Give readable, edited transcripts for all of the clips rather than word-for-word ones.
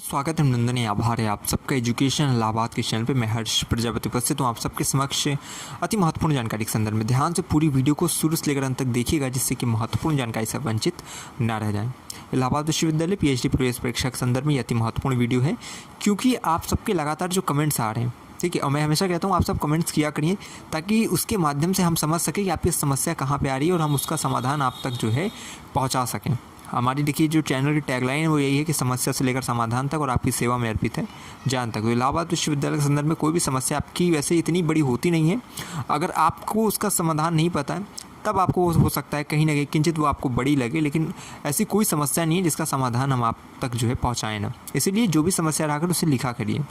स्वागत है, अभिनंदन है, आभार है आप सबका एजुकेशन इलाहाबाद के चैनल पे। मैं हर्ष प्रजापति उपस्थित हूँ आप सबके समक्ष अति महत्वपूर्ण जानकारी के संदर्भ में। ध्यान से पूरी वीडियो को शुरू से लेकर अंत तक देखिएगा, जिससे कि महत्वपूर्ण जानकारी से वंचित ना रह जाएं। इलाहाबाद विश्वविद्यालय पीएचडी प्रवेश परीक्षा के संदर्भ में ये अति महत्वपूर्ण वीडियो है, क्योंकि आप सबके लगातार जो कमेंट्स आ रहे हैं, ठीक है, और मैं हमेशा कहता हूँ आप सब कमेंट्स किया करिए, ताकि उसके माध्यम से हम समझ सकें कि आपकी समस्या कहाँ पे आ रही है और हम उसका समाधान आप तक जो है पहुँचा सकें। हमारी देखिए जो चैनल की टैगलाइन है वो यही है कि समस्या से लेकर समाधान तक और आपकी सेवा में अर्पित है जान तक। तो इलाहाबाद विश्वविद्यालय के संदर्भ में कोई भी समस्या आपकी वैसे इतनी बड़ी होती नहीं है, अगर आपको उसका समाधान नहीं पता है तब आपको हो सकता है कहीं ना कहीं किंचित वो आपको बड़ी लगे, लेकिन ऐसी कोई समस्या नहीं है जिसका समाधान हम आप तक जो है पहुँचाएँ ना। इसीलिए जो भी समस्या रहा कर उसे लिखा करिए।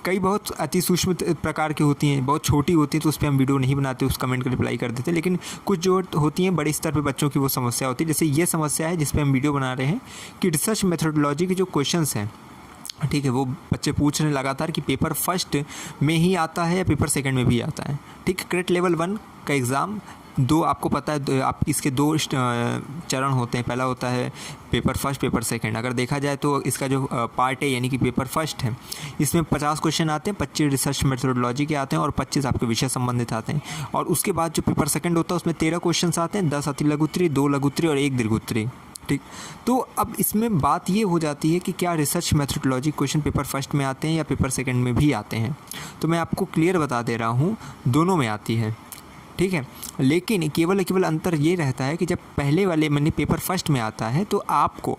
कई बहुत अति सूक्ष्म प्रकार की होती हैं, बहुत छोटी होती हैं, तो उस पर हम वीडियो नहीं बनाते, उस कमेंट का रिप्लाई कर देते। लेकिन कुछ जो होती हैं बड़े स्तर पे बच्चों की वो समस्या होती है, जैसे ये समस्या है जिस पे हम वीडियो बना रहे हैं कि रिसर्च मेथोडोलॉजी के जो क्वेश्चंस हैं, ठीक है, वो बच्चे पूछ रहे हैं लगातार कि पेपर फर्स्ट में ही आता है या पेपर सेकंड में भी आता है। ठीक है, क्रेट लेवल 1 का एग्ज़ाम दो, आपको पता है आप इसके दो चरण होते हैं। पहला होता है पेपर फर्स्ट, पेपर सेकंड। अगर देखा जाए तो इसका जो पार्ट है यानी कि पेपर फर्स्ट है, इसमें 50 क्वेश्चन आते हैं, 25 रिसर्च मेथोडोलॉजी के आते हैं और 25 आपके विषय संबंधित आते हैं। और उसके बाद जो पेपर सेकंड होता है उसमें 13 क्वेश्चन आते हैं, 10 अति लघु उत्तरीय, 2 लघु उत्तरीय और 1 दीर्घ उत्तरीय। ठीक, तो अब इसमें बात ये हो जाती है कि क्या research methodology question paper first में आते हैं या पेपर सेकंड में भी आते हैं। तो मैं आपको क्लियर बता दे रहा हूँ, दोनों में आती है। ठीक है, लेकिन केवल अंतर ये रहता है कि जब पहले वाले मैंने पेपर फर्स्ट में आता है तो आपको,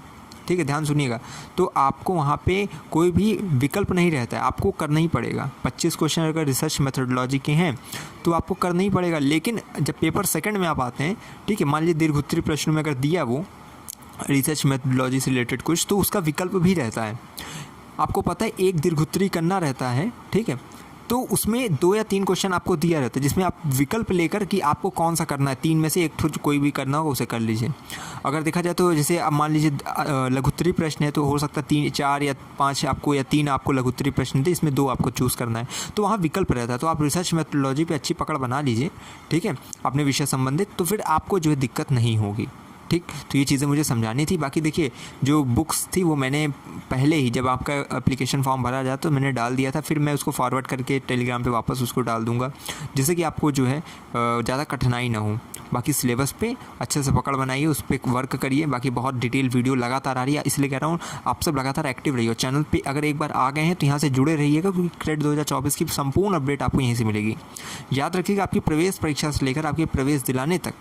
ठीक है, ध्यान सुनिएगा, तो आपको वहाँ पे कोई भी विकल्प नहीं रहता है, आपको करना ही पड़ेगा। 25 क्वेश्चन अगर रिसर्च मेथोडोलॉजी के हैं तो आपको करना ही पड़ेगा। लेकिन जब पेपर सेकंड में आप आते हैं, ठीक है, मान लीजिए दीर्घ उत्तरीय प्रश्न में अगर दिया वो रिसर्च मेथोडोलॉजी से रिलेटेड कुछ, तो उसका विकल्प भी रहता है। आपको पता है एक दीर्घ उत्तरीय करना रहता है, ठीक है, तो उसमें 2 या 3 क्वेश्चन आपको दिया रहता है, जिसमें आप विकल्प लेकर कि आपको कौन सा करना है, 3 में से एक कोई भी करना होगा उसे कर लीजिए। अगर देखा जाए तो जैसे अब मान लीजिए लघु उत्तरीय प्रश्न है, तो हो सकता है 3, 4 या 5 आपको या 3 आपको लघु उत्तरीय प्रश्न थे, इसमें 2 आपको चूज़ करना है, तो वहाँ विकल्प रहता है। तो आप रिसर्च मेथोडोलॉजी पे अच्छी पकड़ बना लीजिए, ठीक है, अपने विषय संबंधित, तो फिर आपको जो है दिक्कत नहीं होगी। ठीक, तो ये चीज़ें मुझे समझानी थी। बाकी देखिए जो बुक्स थी वो मैंने पहले ही जब आपका एप्लीकेशन फॉर्म भरा जाए तो मैंने डाल दिया था, फिर मैं उसको फॉरवर्ड करके टेलीग्राम पे वापस उसको डाल दूंगा, जिससे कि आपको जो है ज़्यादा कठिनाई ना हो। बाकी सिलेबस पे अच्छे से पकड़ बनाइए, उस पर वर्क करिए। बाकी बहुत डिटेल वीडियो लगातार आ रही है, इसलिए कह रहा हूँ आप सब लगातार एक्टिव रहिए। चैनल पे अगर एक बार आ गए हैं तो यहाँ से जुड़े रहिएगा, क्योंकि क्रेट 2024 की संपूर्ण अपडेट आपको यहीं से मिलेगी। याद रखिएगा, आपकी प्रवेश परीक्षा से लेकर आपके प्रवेश दिलाने तक,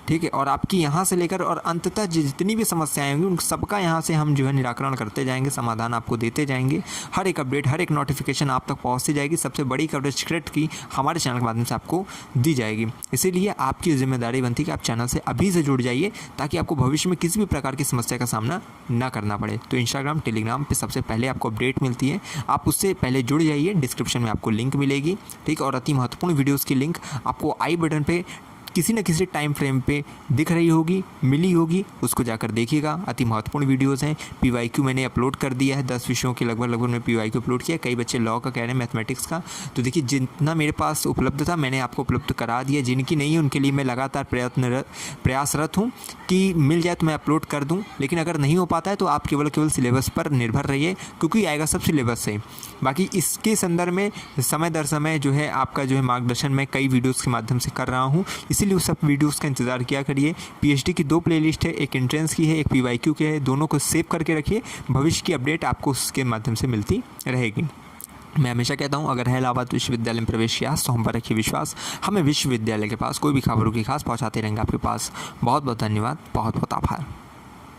ठीक है, और आपकी यहाँ से लेकर और अंततः जितनी भी समस्याएं होंगी उन सबका यहाँ से हम जो है निराकरण करते जाएंगे, समाधान आपको देते जाएंगे। हर एक अपडेट, हर एक नोटिफिकेशन आप तक पहुँचती जाएगी। सबसे बड़ी कवरेज क्रेट की हमारे चैनल के माध्यम से आपको दी जाएगी। इसीलिए आपकी जिम्मेदारी बनती है कि आप चैनल से अभी से जुड़ जाइए, ताकि आपको भविष्य में किसी भी प्रकार की समस्या का सामना ना करना पड़े। तो इंस्टाग्राम, टेलीग्राम पर सबसे पहले आपको अपडेट मिलती है, आप उससे पहले जुड़ जाइए। डिस्क्रिप्शन में आपको लिंक मिलेगी, ठीक, और अति महत्वपूर्ण वीडियोज़ की लिंक आपको आई बटन पर किसी न किसी टाइम फ्रेम पे दिख रही होगी, मिली होगी, उसको जाकर देखिएगा। अति महत्वपूर्ण वीडियोज़ हैं। PYQ मैंने अपलोड कर दिया है, 10 विषयों के लगभग मैं PYQ अपलोड किया। कई बच्चे लॉ का कह रहे हैं, मैथमेटिक्स का, तो देखिए जितना मेरे पास उपलब्ध था मैंने आपको उपलब्ध करा दिया। जिनकी नहीं है उनके लिए मैं लगातार प्रयासरत हूँ कि मिल जाए तो मैं अपलोड कर दूँ। लेकिन अगर नहीं हो पाता है तो आप केवल सिलेबस पर निर्भर रहिए, क्योंकि आएगा सब सिलेबस से। बाकी इसके संदर्भ में समय दर समय जो है आपका जो है मार्गदर्शन मैं कई वीडियोज़ के माध्यम से कर रहा हूँ, इसीलिए उस सब वीडियोस का इंतज़ार किया करिए। पीएचडी की 2 प्लेलिस्ट है, एक एंट्रेंस की है, एक PYQ की है, दोनों को सेव करके रखिए। भविष्य की अपडेट आपको उसके माध्यम से मिलती रहेगी। मैं हमेशा कहता हूँ, अगर है इलाहाबाद विश्वविद्यालय में प्रवेश किया तो हम पर रखिए विश्वास। हमें विश्वविद्यालय के पास कोई भी खबरों की खास पहुँचाते रहेंगे आपके पास। बहुत बहुत धन्यवाद, बहुत बहुत आभार।